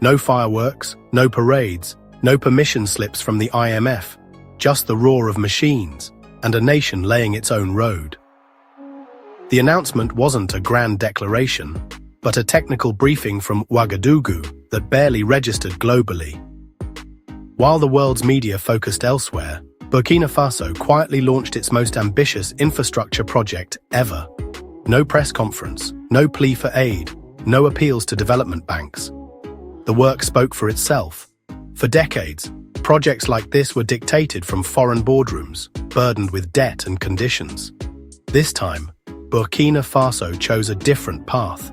No fireworks, no parades, no permission slips from the IMF, just the roar of machines and a nation laying its own road. The announcement wasn't a grand declaration, but a technical briefing from Ouagadougou that barely registered globally. While the world's media focused elsewhere, Burkina Faso quietly launched its most ambitious infrastructure project ever. No press conference, no plea for aid, no appeals to development banks. The work spoke for itself. For decades, projects like this were dictated from foreign boardrooms, burdened with debt and conditions. This time, Burkina Faso chose a different path.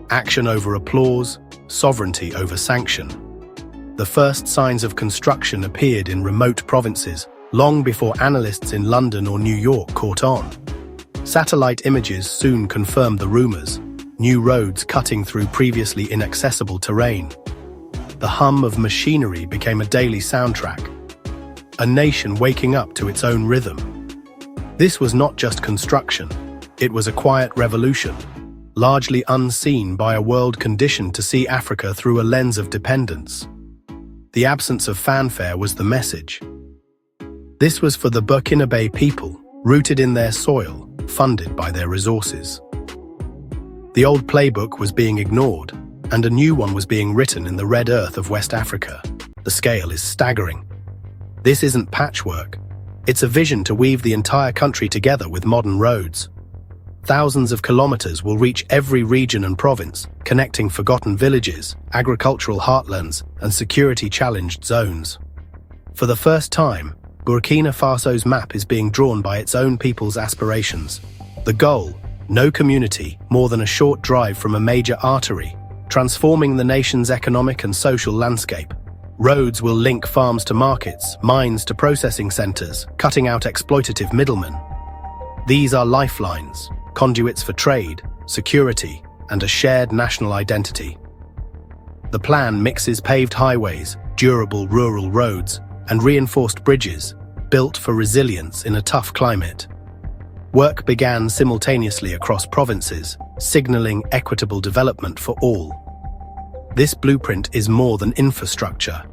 Action over applause, sovereignty over sanction. The first signs of construction appeared in remote provinces, long before analysts in London or New York caught on. Satellite images soon confirmed the rumors, new roads cutting through previously inaccessible terrain. The hum of machinery became a daily soundtrack, a nation waking up to its own rhythm. This was not just construction, it was a quiet revolution, largely unseen by a world conditioned to see Africa through a lens of dependence. The absence of fanfare was the message. This was for the Burkinabe people, rooted in their soil, funded by their resources. The old playbook was being ignored, and a new one was being written in the red earth of West Africa. The scale is staggering. This isn't patchwork. It's a vision to weave the entire country together with modern roads. Thousands of kilometers will reach every region and province, connecting forgotten villages, agricultural heartlands, and security-challenged zones. For the first time, Burkina Faso's map is being drawn by its own people's aspirations. The goal, no community more than a short drive from a major artery, transforming the nation's economic and social landscape. Roads will link farms to markets, mines to processing centers, cutting out exploitative middlemen. These are lifelines, conduits for trade, security, and a shared national identity. The plan mixes paved highways, durable rural roads, and reinforced bridges, built for resilience in a tough climate. Work began simultaneously across provinces, signaling equitable development for all. This blueprint is more than infrastructure.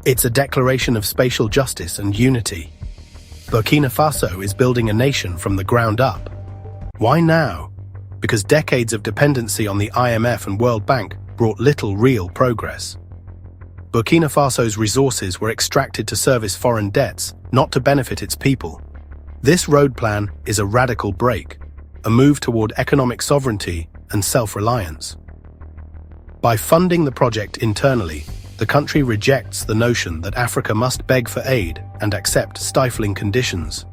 It's a declaration of spatial justice and unity. Burkina Faso is building a nation from the ground up. Why now? Because decades of dependency on the IMF and World Bank brought little real progress. Burkina Faso's resources were extracted to service foreign debts, not to benefit its people. This road plan is a radical break, a move toward economic sovereignty and self-reliance. By funding the project internally, the country rejects the notion that Africa must beg for aid and accept stifling conditions.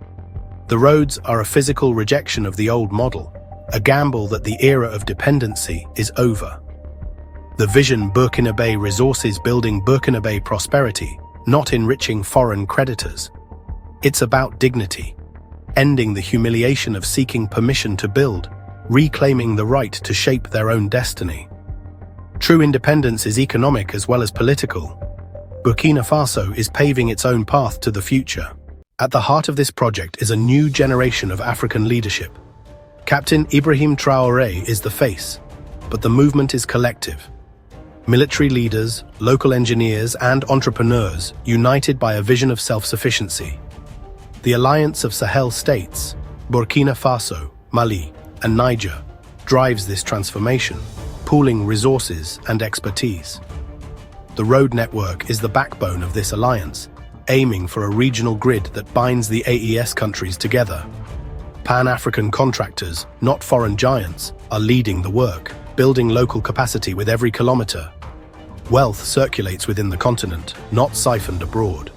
The roads are a physical rejection of the old model, a gamble that the era of dependency is over. The vision Burkinabe resources building Burkinabe prosperity, not enriching foreign creditors. It's about dignity, ending the humiliation of seeking permission to build, reclaiming the right to shape their own destiny. True independence is economic as well as political. Burkina Faso is paving its own path to the future. At the heart of this project is a new generation of African leadership. Captain Ibrahim Traoré is the face, but the movement is collective. Military leaders, local engineers, and entrepreneurs united by a vision of self-sufficiency. The alliance of Sahel states, Burkina Faso, Mali, and Niger, drives this transformation, pooling resources and expertise. The road network is the backbone of this alliance, aiming for a regional grid that binds the AES countries together. Pan-African contractors, not foreign giants, are leading the work, building local capacity with every kilometer. Wealth circulates within the continent, not siphoned abroad.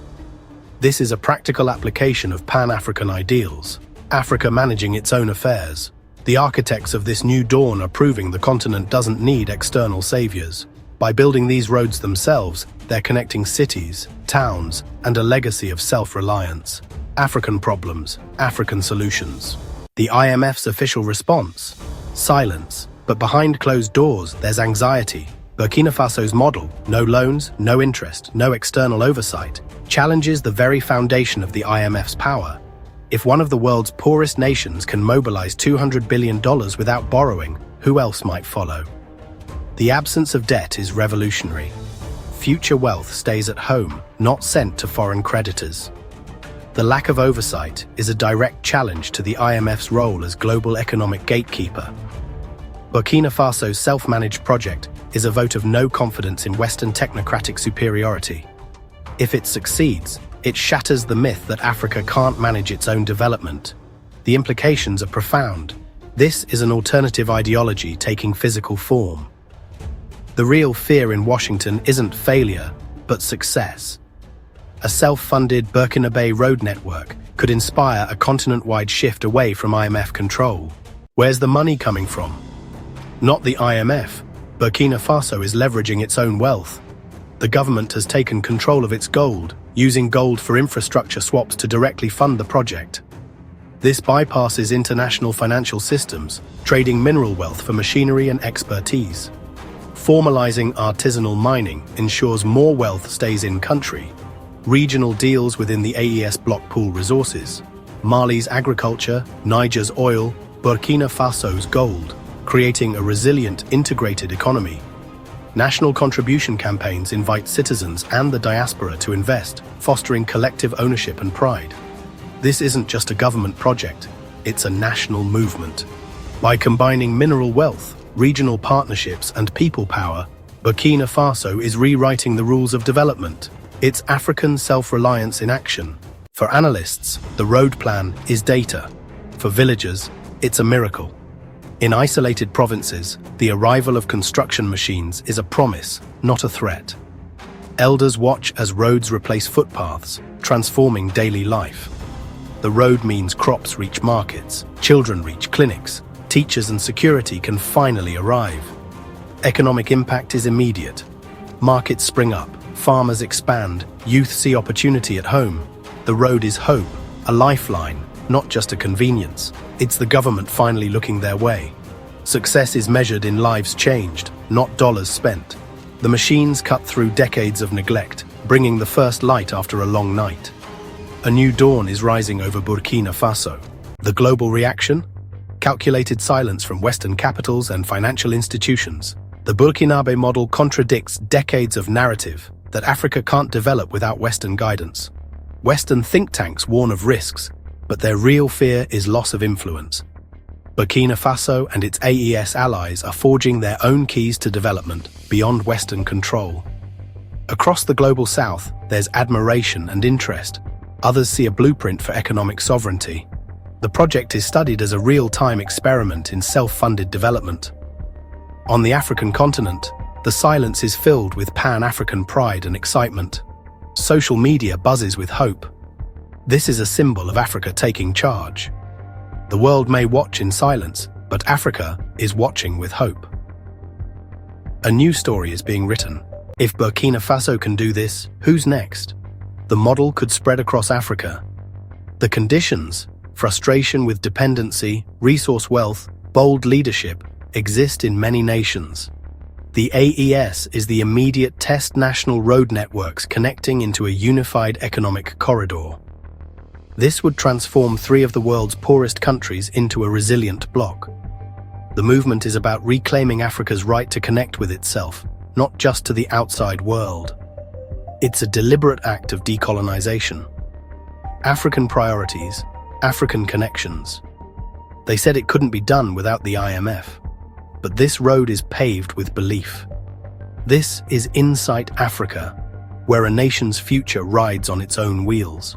This is a practical application of Pan-African ideals, Africa managing its own affairs. The architects of this new dawn are proving the continent doesn't need external saviors. By building these roads themselves, they're connecting cities, towns, and a legacy of self-reliance. African problems, African solutions. The IMF's official response? Silence. But behind closed doors, there's anxiety. Burkina Faso's model, no loans, no interest, no external oversight, challenges the very foundation of the IMF's power. If one of the world's poorest nations can mobilize $200 billion without borrowing, who else might follow? The absence of debt is revolutionary. Future wealth stays at home, not sent to foreign creditors. The lack of oversight is a direct challenge to the IMF's role as global economic gatekeeper. Burkina Faso's self-managed project is a vote of no confidence in Western technocratic superiority. If it succeeds, it shatters the myth that Africa can't manage its own development. The implications are profound. This is an alternative ideology taking physical form. The real fear in Washington isn't failure, but success. A self-funded Burkina Faso road network could inspire a continent-wide shift away from IMF control. Where's the money coming from? Not the IMF. Burkina Faso is leveraging its own wealth. The government has taken control of its gold, using gold for infrastructure swaps to directly fund the project. This bypasses international financial systems, trading mineral wealth for machinery and expertise. Formalizing artisanal mining ensures more wealth stays in country. Regional deals within the AES block pool resources. Mali's agriculture, Niger's oil, Burkina Faso's gold, creating a resilient, integrated economy. National contribution campaigns invite citizens and the diaspora to invest, fostering collective ownership and pride. This isn't just a government project, it's a national movement. By combining mineral wealth, regional partnerships and people power, Burkina Faso is rewriting the rules of development. It's African self-reliance in action. For analysts, the road plan is data. For villagers, it's a miracle. In isolated provinces, the arrival of construction machines is a promise, not a threat. Elders watch as roads replace footpaths, transforming daily life. The road means crops reach markets, children reach clinics, teachers and security can finally arrive. Economic impact is immediate. Markets spring up, farmers expand, youth see opportunity at home. The road is hope, a lifeline, not just a convenience. It's the government finally looking their way. Success is measured in lives changed, not dollars spent. The machines cut through decades of neglect, bringing the first light after a long night. A new dawn is rising over Burkina Faso. The global reaction? Calculated silence from Western capitals and financial institutions. The Burkinabe model contradicts decades of narrative that Africa can't develop without Western guidance. Western think tanks warn of risks, but their real fear is loss of influence. Burkina Faso and its AES allies are forging their own keys to development beyond Western control. Across the global south, there's admiration and interest. Others see a blueprint for economic sovereignty. The project is studied as a real-time experiment in self-funded development. On the African continent, the silence is filled with Pan-African pride and excitement. Social media buzzes with hope. This is a symbol of Africa taking charge. The world may watch in silence, but Africa is watching with hope. A new story is being written. If Burkina Faso can do this, who's next? The model could spread across Africa. The conditions, frustration with dependency, resource wealth, bold leadership, exist in many nations. The AES is the immediate test national road networks connecting into a unified economic corridor. This would transform 3 of the world's poorest countries into a resilient bloc. The movement is about reclaiming Africa's right to connect with itself, not just to the outside world. It's a deliberate act of decolonization. African priorities, African connections. They said it couldn't be done without the IMF. But this road is paved with belief. This is Insight Africa, where a nation's future rides on its own wheels.